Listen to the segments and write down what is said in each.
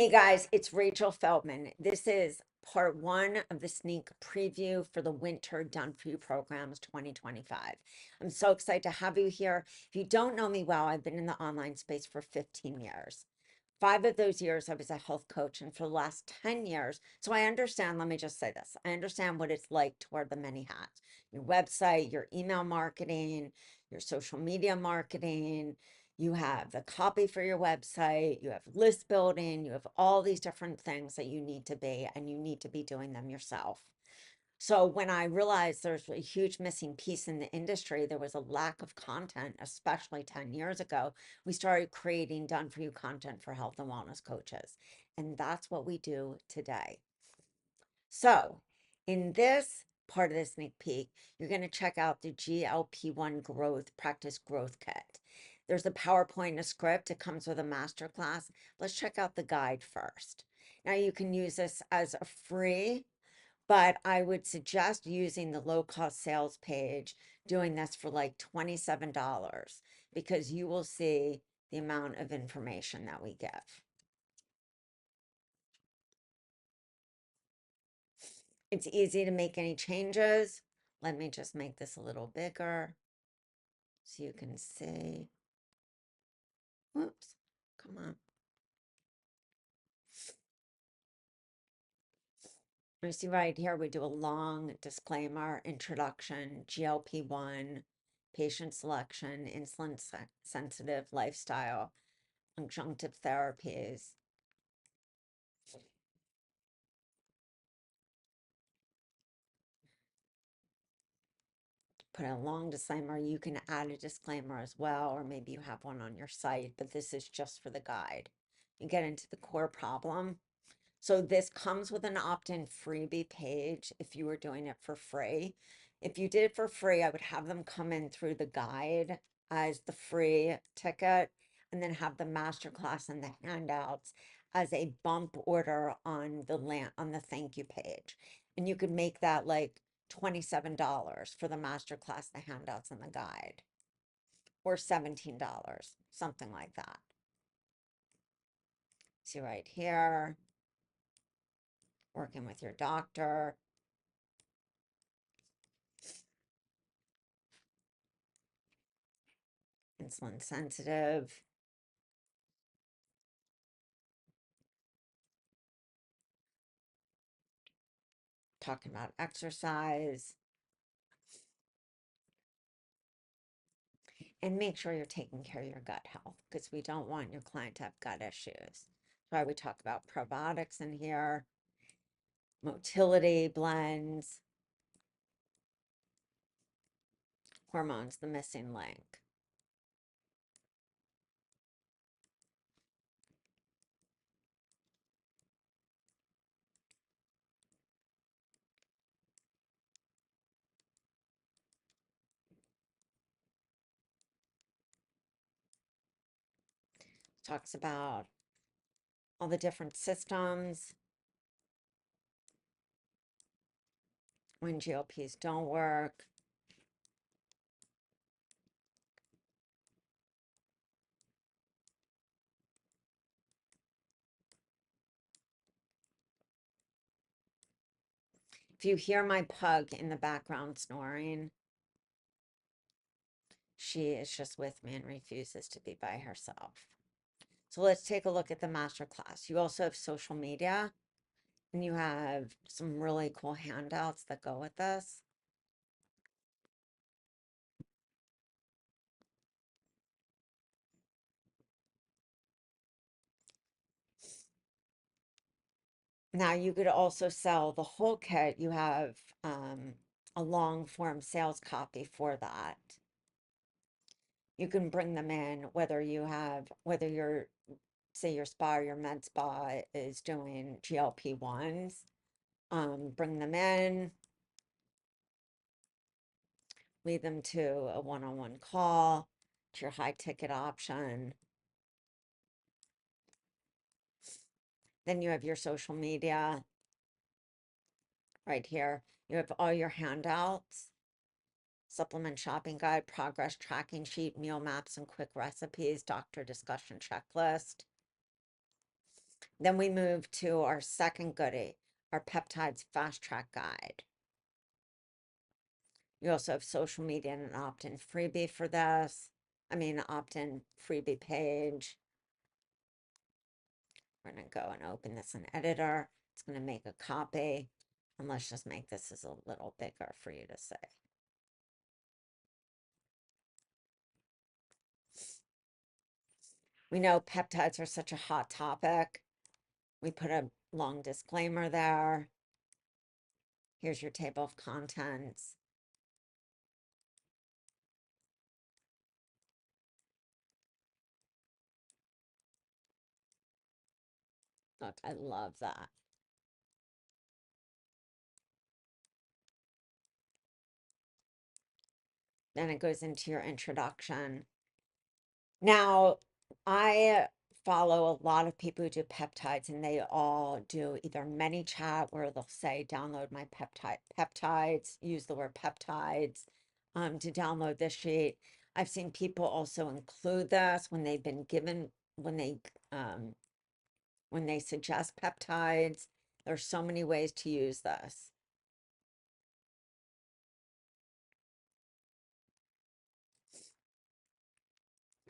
Hey guys, it's Rachel Feldman. This is part one of the sneak preview for the Winter Done For You Programs 2025. I'm so excited to have you here. If you don't know me well, I've been in the online space for 15 years. 5 of those years, I was a health coach, and for the last 10 years, so I understand, let me just say this, I understand what it's like to wear the many hats. Your website, your email marketing, your social media marketing, you have the copy for your website, you have list building, you have all these different things that you need to be, and you need to be doing them yourself. So when I realized there's a huge missing piece in the industry, there was a lack of content, especially 10 years ago, we started creating done for you content for health and wellness coaches. And that's what we do today. So in this part of the sneak peek, you're going to check out the GLP-1 growth practice growth kit. There's a PowerPoint and a script. It comes with a masterclass. Let's check out the guide first. Now you can use this as a free, but I would suggest using the low cost sales page, doing this for like $27 because you will see the amount of information that we give. It's easy to make any changes. Let me just make this a little bigger so you can see. Whoops, come on. You see right here, we do a long disclaimer, introduction, GLP-1, patient selection, insulin sensitive lifestyle, adjunctive therapies. Put a long disclaimer. You can add a disclaimer as well, or maybe you have one on your site, but this is just for the guide. You get into the core problem. So this comes with an opt-in freebie page if you were doing it for free. If you did it for free, I would have them come in through the guide as the free ticket and then have the masterclass and the handouts as a bump order on the thank you page. And you could make that like $27 for the masterclass, the handouts, and the guide, or $17, something like that. See right here, working with your doctor. Insulin sensitive. Talking about exercise. And make sure you're taking care of your gut health because we don't want your client to have gut issues. That's why we talk about probiotics in here, motility blends, hormones, the missing link. Talks about all the different systems, when GLPs don't work. If you hear my pug in the background snoring, she is just with me and refuses to be by herself. So let's take a look at the master class. You also have social media, and you have some really cool handouts that go with this. Now you could also sell the whole kit. You have a long form sales copy for that. You can bring them in whether you're, say your spa or your med spa is doing GLP-1s. Bring them in, lead them to a one-on-one call, to your high ticket option. Then you have your social media right here. You have all your handouts, supplement shopping guide, progress tracking sheet, meal maps and quick recipes, doctor discussion checklist. Then we move to our second goodie, our peptides fast track guide. You also have social media and an opt-in freebie for this. I mean, opt-in freebie page. We're going to go and open this in editor. It's going to make a copy. And let's just make this as a little bigger for you to see. We know peptides are such a hot topic. We put a long disclaimer there. Here's your table of contents. Look, I love that. Then it goes into your introduction. Now, I follow a lot of people who do peptides, and they all do either ManyChat where they'll say, download my peptides, use the word peptides to download this sheet. I've seen people also include this when they've been given, when they suggest peptides. There's so many ways to use this.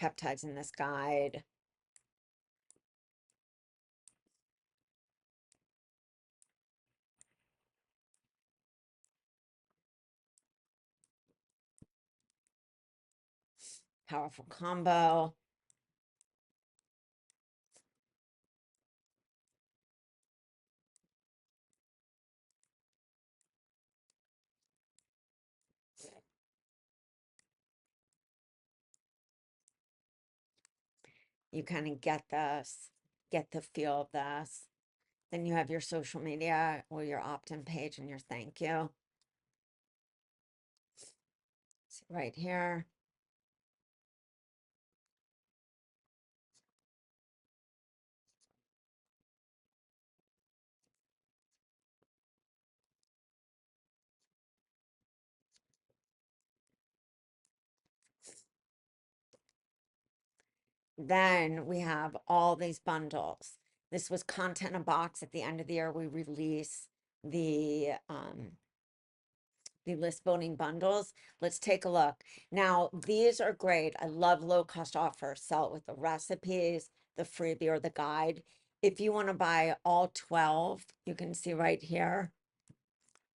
Peptides in this guide. Powerful combo. You kind of get this, get the feel of this. Then you have your social media or your opt-in page and your thank you. See right here. Then we have all these bundles. This was content in a box. At the end of the year, we release the list building bundles. Let's take a look. Now, these are great. I love low cost offers. Sell it with the recipes, the freebie, or the guide. If you want to buy all 12, you can see right here,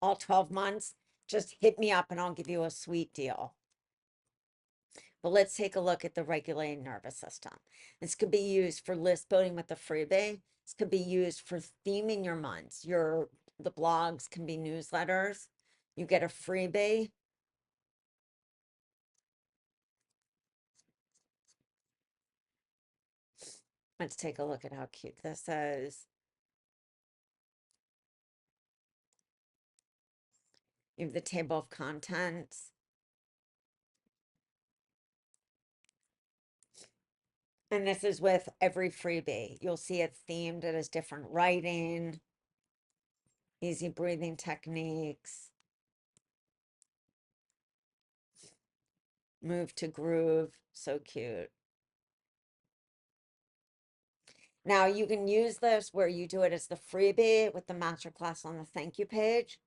all 12 months, just hit me up and I'll give you a sweet deal. But let's take a look at the regulating nervous system. This could be used for list building with the freebie. This could be used for theming your months. The blogs can be newsletters. You get a freebie. Let's take a look at how cute this is. You have the table of contents. And this is with every freebie. You'll see it themed. It has different writing, easy breathing techniques, move to groove. So cute. Now you can use this where you do it as the freebie with the masterclass on the thank you page,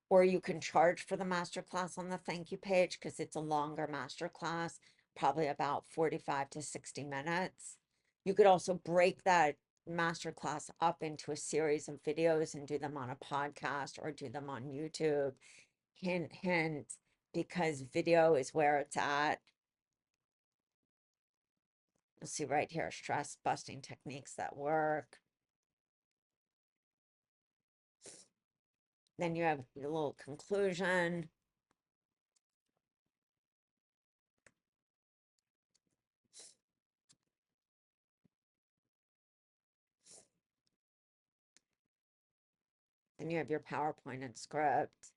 or you can charge for the masterclass on the thank you page because it's a longer masterclass, probably about 45 to 60 minutes. You could also break that masterclass up into a series of videos and do them on a podcast or do them on YouTube. Hint, hint, because video is where it's at. You'll see right here, stress busting techniques that work. Then you have your little conclusion. Then you have your PowerPoint and script.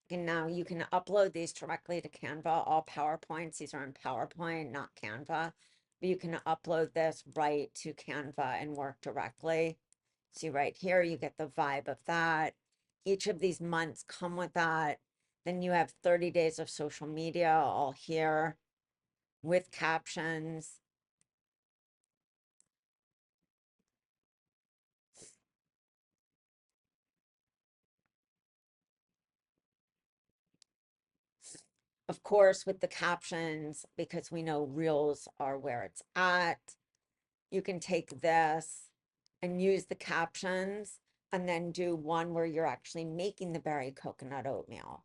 And now you can upload these directly to Canva, all PowerPoints. These are in PowerPoint, not Canva. But you can upload this right to Canva and work directly. See right here, you get the vibe of that. Each of these months come with that. Then you have 30 days of social media all here with captions. Of course, with the captions, because we know reels are where it's at, you can take this and use the captions and then do one where you're actually making the berry coconut oatmeal.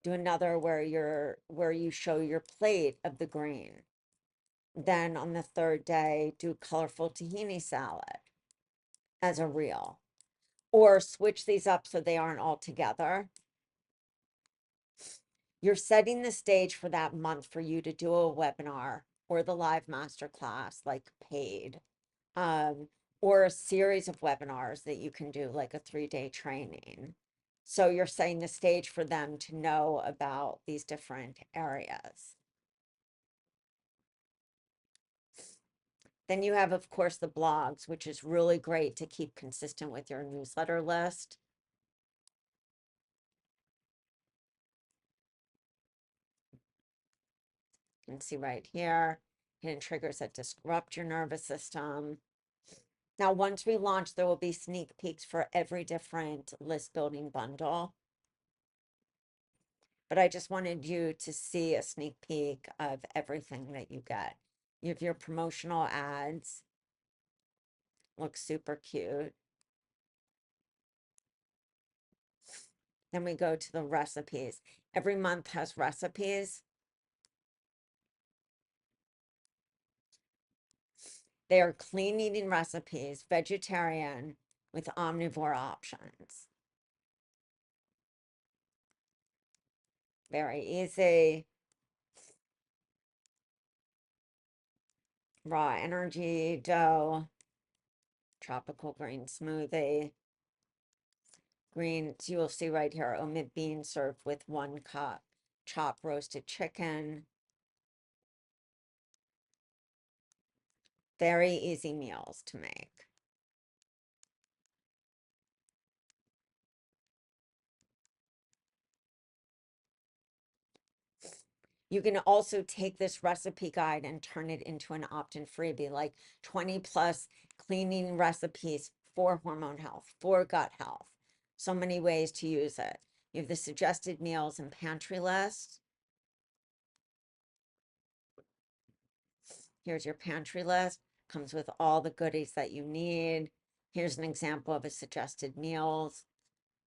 Do another where you show your plate of the green. Then on the third day, do colorful tahini salad as a reel. Or switch these up so they aren't all together. You're setting the stage for that month for you to do a webinar or the live masterclass, like paid, or a series of webinars that you can do, like a 3-day training. So you're setting the stage for them to know about these different areas. Then you have, of course, the blogs, which is really great to keep consistent with your newsletter list. You can see right here, hidden triggers that disrupt your nervous system. Now, once we launch, there will be sneak peeks for every different list building bundle. But I just wanted you to see a sneak peek of everything that you get. You have your promotional ads, look super cute. Then we go to the recipes. Every month has recipes. They are clean eating recipes, vegetarian with omnivore options. Very easy. Raw energy dough, tropical green smoothie. Greens, you will see right here, omit beans served with 1 cup, chopped roasted chicken. Very easy meals to make. You can also take this recipe guide and turn it into an opt-in freebie, like 20 plus cleaning recipes for hormone health, for gut health. So many ways to use it. You have the suggested meals and pantry list. Here's your pantry list. Comes with all the goodies that you need. Here's an example of a suggested meals.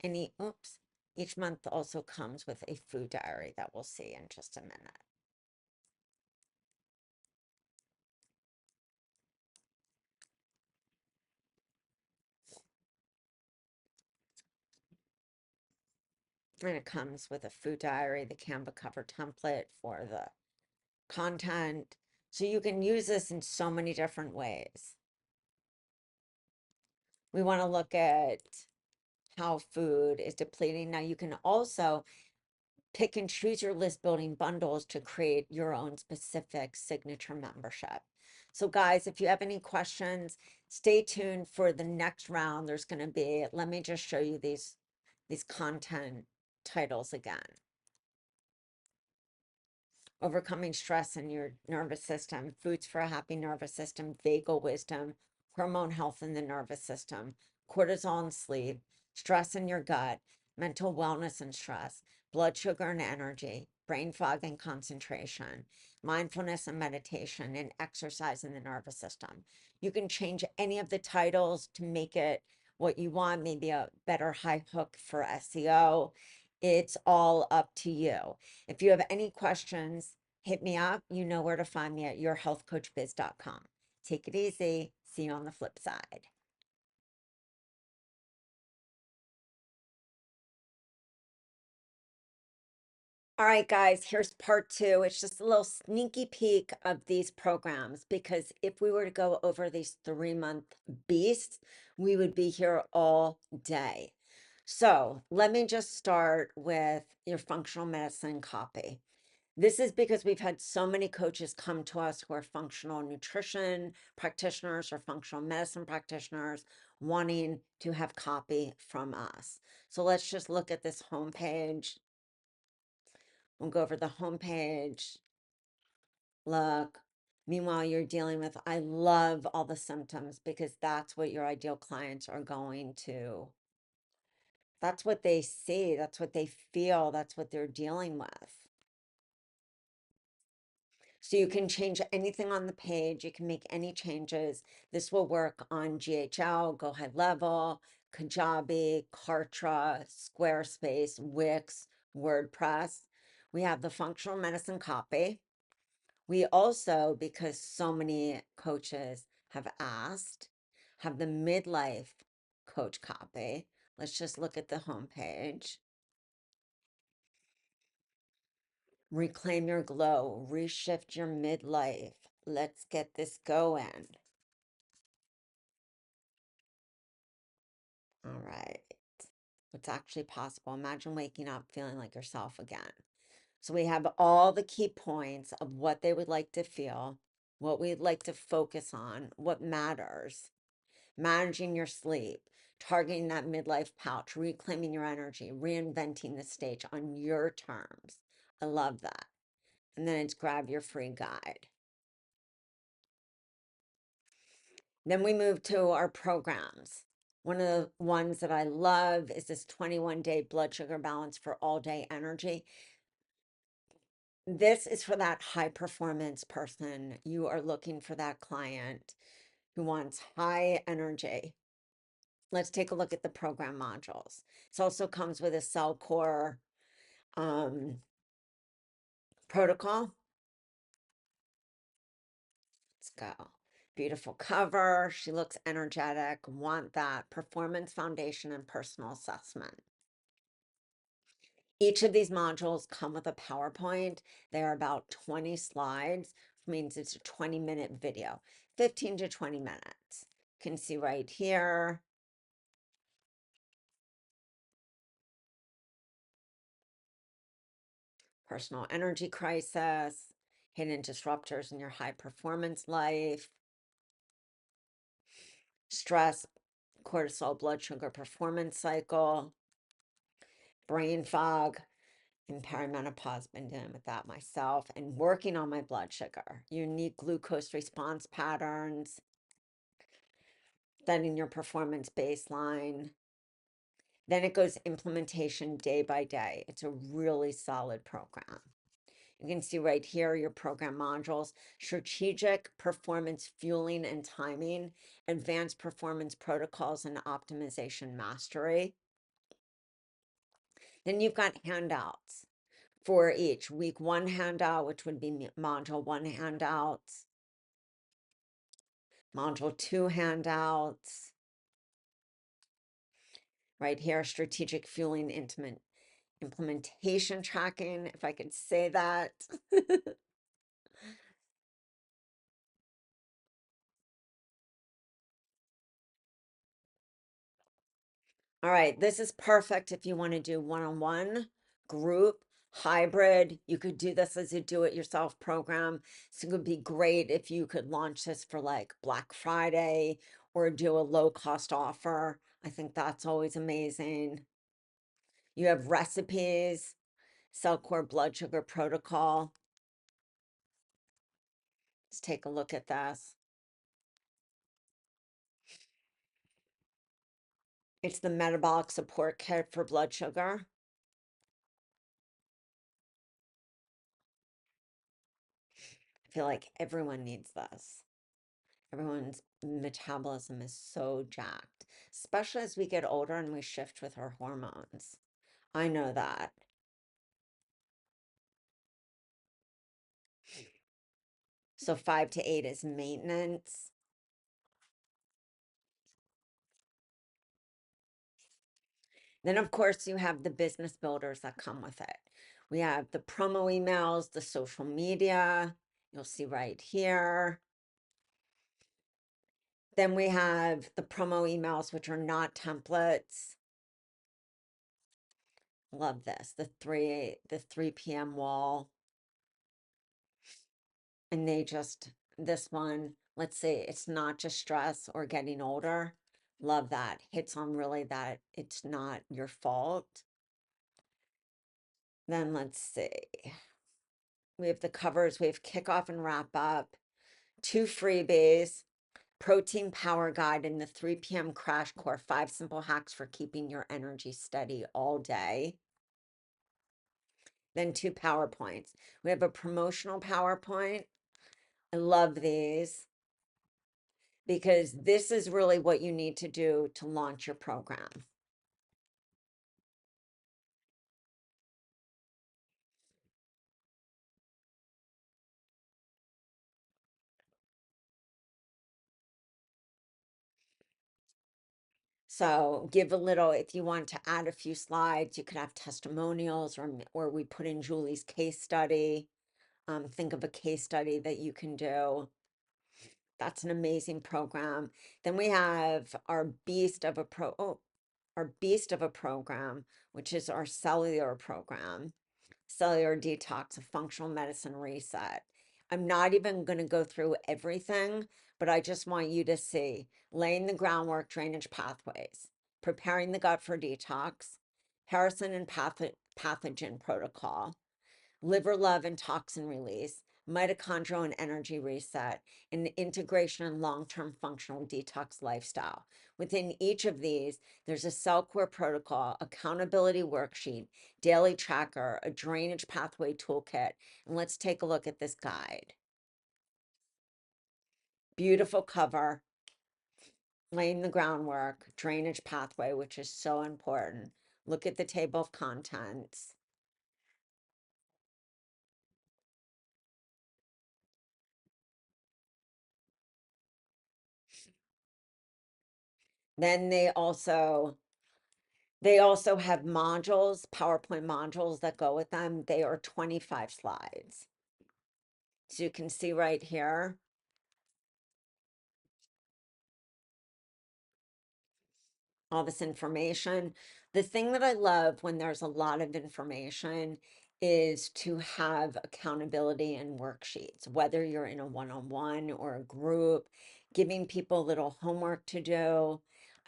Each month also comes with a food diary that we'll see in just a minute. And it comes with a food diary, the Canva cover template for the content. So you can use this in so many different ways. We want to look at how food is depleting. Now you can also pick and choose your list building bundles to create your own specific signature membership. So guys, if you have any questions, stay tuned for the next round. There's going to be, let me just show you these content titles again. Overcoming stress in your nervous system, foods for a happy nervous system, vagal wisdom, hormone health in the nervous system, cortisol and sleep, stress in your gut, mental wellness and stress, blood sugar and energy, brain fog and concentration, mindfulness and meditation, and exercise in the nervous system. You can change any of the titles to make it what you want, maybe a better high hook for SEO. It's all up to you. If you have any questions, hit me up. You know where to find me at yourhealthcoachbiz.com. Take it easy. See you on the flip side. All right, guys, here's part 2. It's just a little sneaky peek of these programs, because if we were to go over these 3-month beasts, we would be here all day. So let me just start with your functional medicine copy. This is because we've had so many coaches come to us who are functional nutrition practitioners or functional medicine practitioners wanting to have copy from us. So let's just look at this homepage. We'll go over the homepage. Look. Meanwhile, you're dealing with, I love all the symptoms because that's what your ideal clients are going to. That's what they see. That's what they feel. That's what they're dealing with. So you can change anything on the page. You can make any changes. This will work on GHL, Go High Level, Kajabi, Kartra, Squarespace, Wix, WordPress. We have the functional medicine copy. We also, because so many coaches have asked, have the midlife coach copy. Let's just look at the homepage. Reclaim your glow, reshift your midlife. Let's get this going. All right. What's actually possible? Imagine waking up feeling like yourself again. So we have all the key points of what they would like to feel, what we'd like to focus on, what matters, managing your sleep, targeting that midlife pouch, reclaiming your energy, reinventing the stage on your terms. I love that. And then it's grab your free guide. Then we move to our programs. One of the ones that I love is this 21-day blood sugar balance for all day energy. This is for that high performance person. You are looking for that client who wants high energy. Let's take a look at the program modules. It also comes with a Cellcore protocol. Let's go. Beautiful cover. She looks energetic. Want that performance foundation and personal assessment. Each of these modules come with a PowerPoint. They are about 20 slides, which means it's a 20-minute video, 15 to 20 minutes. You can see right here. Personal energy crisis, hidden disruptors in your high performance life, stress, cortisol, blood sugar performance cycle, brain fog, and perimenopause. Been dealing with that myself and working on my blood sugar, unique glucose response patterns, setting your performance baseline. Then it goes implementation day by day. It's a really solid program. You can see right here your program modules: strategic performance fueling and timing, advanced performance protocols and optimization mastery. Then you've got handouts for each. Week 1 handout, which would be module 1 handouts, module 2 handouts. Right here, strategic fueling intimate implementation tracking, if I could say that. All right, this is perfect if you want to do one-on-one, group, hybrid. You could do this as a do-it-yourself program. So it would be great if you could launch this for like Black Friday or do a low-cost offer. I think that's always amazing. You have recipes, Cellcore blood sugar protocol. Let's take a look at this. It's the metabolic support kit for blood sugar. I feel like everyone needs this. Everyone's metabolism is so jacked, especially as we get older and we shift with our hormones. I know that. So 5 to 8 is maintenance. Then, of course, you have the business builders that come with it. We have the promo emails, the social media. You'll see right here. Then we have the promo emails, which are not templates. Love this. The 3 p.m. wall. And they just, this one, let's see, it's not just stress or getting older. Love that. Hits on really that it's not your fault. Then let's see. We have the covers, we have kickoff and wrap up, 2 freebies, protein power guide, and the 3 p.m. crash course, 5 simple hacks for keeping your energy steady all day. Then 2 PowerPoints. We have a promotional PowerPoint. I love these because this is really what you need to do to launch your program. So give a little, if you want to add a few slides, you could have testimonials or we put in Julie's case study. Think of a case study that you can do. That's an amazing program. Then we have our beast of a program, which is our cellular program, cellular detox, a functional medicine reset. I'm not even going to go through everything, but I just want you to see laying the groundwork, drainage pathways, preparing the gut for detox, parasite and pathogen protocol, liver love and toxin release, mitochondrial and energy reset, and integration and long-term functional detox lifestyle. Within each of these, there's a Cellcore protocol, accountability worksheet, daily tracker, a drainage pathway toolkit. And let's take a look at this guide. Beautiful cover, laying the groundwork, drainage pathway, which is so important. Look at the table of contents. Then they also have modules, PowerPoint modules that go with them. They are 25 slides. So you can see right here, all this information. The thing that I love when there's a lot of information is to have accountability and worksheets, whether you're in a one-on-one or a group, giving people a little homework to do.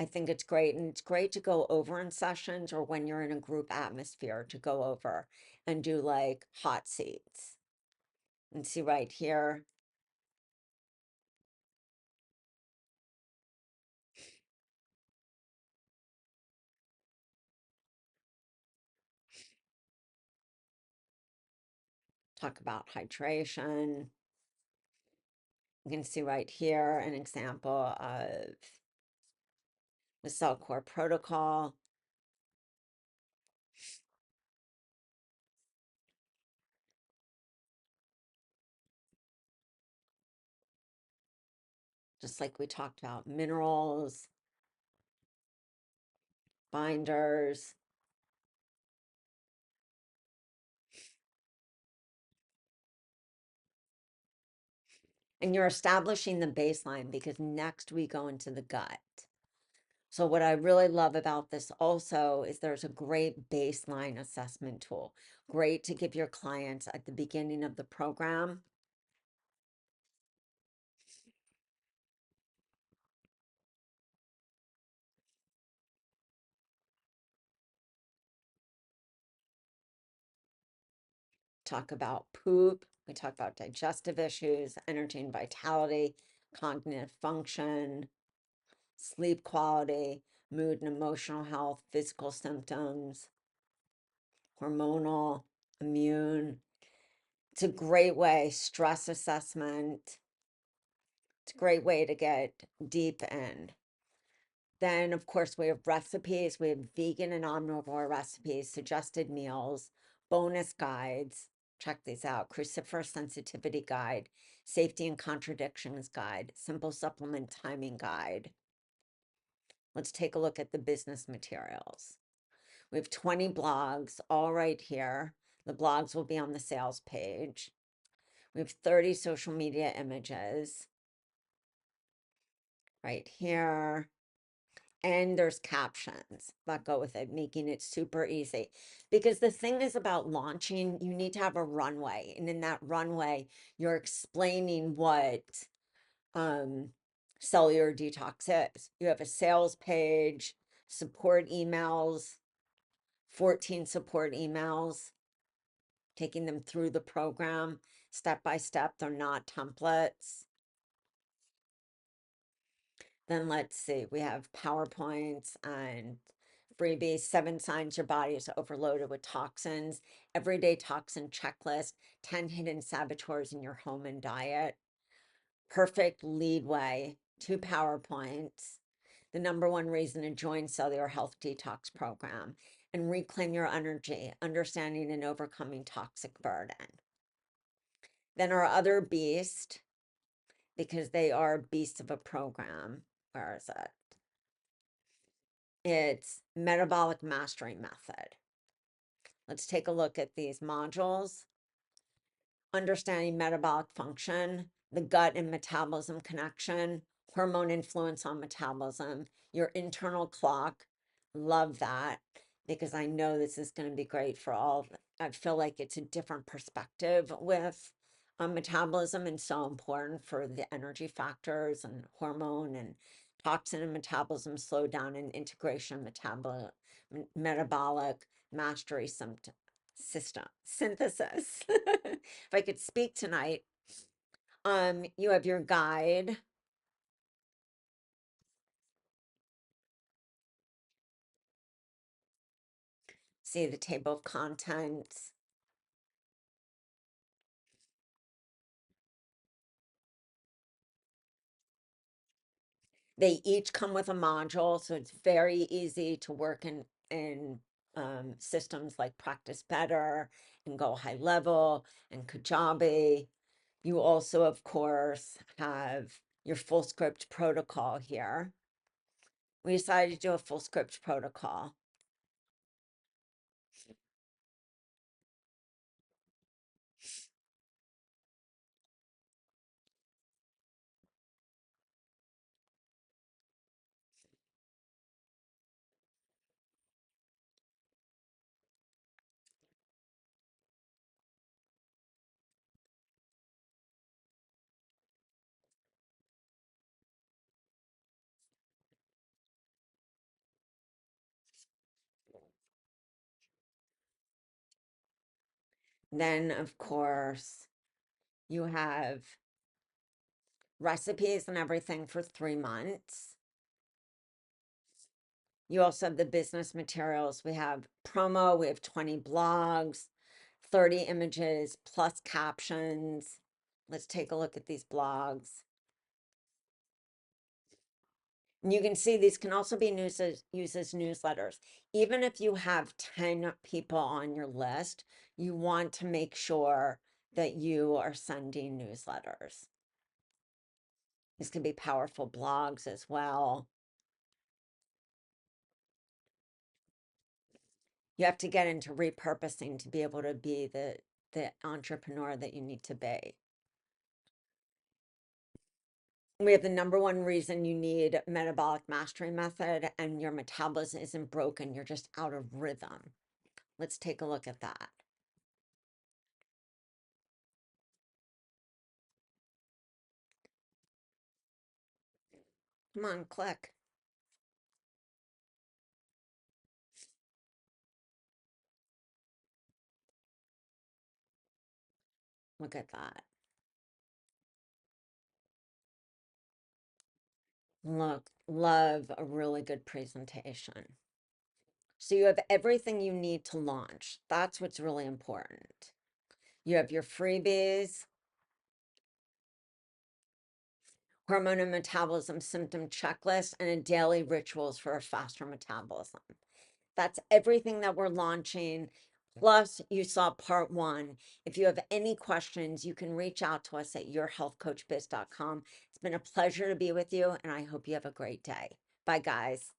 I think it's great. And it's great to go over in sessions or when you're in a group atmosphere to go over and do like hot seats. And see right here, talk about hydration. You can see right here an example of the Cellcore protocol. Just like we talked about, minerals, binders. And you're establishing the baseline because next we go into the gut. So what I really love about this also is there's a great baseline assessment tool. Great to give your clients at the beginning of the program. Talk about poop. We talk about digestive issues, energy and vitality, cognitive function, sleep quality, mood and emotional health, physical symptoms, hormonal, immune. It's a great way, stress assessment. It's a great way to get deep in. Then, of course, we have recipes. We have vegan and omnivore recipes, suggested meals, bonus guides. Check these out. Cruciferous sensitivity guide, safety and contradictions guide, simple supplement timing guide. Let's take a look at the business materials. We have 20 blogs all right here. The blogs will be on the sales page. We have 30 social media images right here. And there's captions that go with it, making it super easy. Because the thing is about launching, you need to have a runway. And in that runway, you're explaining what um, cellular detox is. You have a sales page, support emails, 14 support emails, taking them through the program step by step. They're not templates. Then let's see, we have PowerPoints and freebies, 7 signs your body is overloaded with toxins, everyday toxin checklist, 10 hidden saboteurs in your home and diet, perfect lead way, 2 PowerPoints, the #1 reason to join Cellular Health Detox Program, and reclaim your energy, understanding and overcoming toxic burden. Then our other beast, because they are beasts of a program, where is it? It's metabolic mastery method. Let's take a look at these modules. Understanding metabolic function, the gut and metabolism connection, hormone influence on metabolism, your internal clock. Love that, because I know this is going to be great for all. I feel like it's a different perspective with metabolism, and so important for the energy factors and hormone and toxin and metabolism slowdown and integration metabolic mastery system synthesis. If I could speak tonight. You have your guide. See the table of contents. They each come with a module, so it's very easy to work in systems like Practice Better and Go High Level and Kajabi. You also, of course, have your Fullscript protocol here. We decided to do a Fullscript protocol. Then, of course, you have recipes and everything for 3 months. You also have the business materials. We have promo, we have 20 blogs, 30 images plus captions. Let's take a look at these blogs. And you can see these can also be used as newsletters. Even if you have 10 people on your list, you want to make sure that you are sending newsletters. These can be powerful blogs as well. You have to get into repurposing to be able to be the entrepreneur that you need to be. We have the #1 reason you need metabolic mastery method, and your metabolism isn't broken, you're just out of rhythm. Let's take a look at that. Come on, click. Look at that. Look, love a really good presentation. So you have everything you need to launch. That's what's really important. You have your freebies, hormone and metabolism symptom checklist, and a daily rituals for a faster metabolism. That's everything that we're launching. Plus, you saw part 1. If you have any questions, you can reach out to us at yourhealthcoachbiz.com. It's been a pleasure to be with you, and I hope you have a great day. Bye, guys.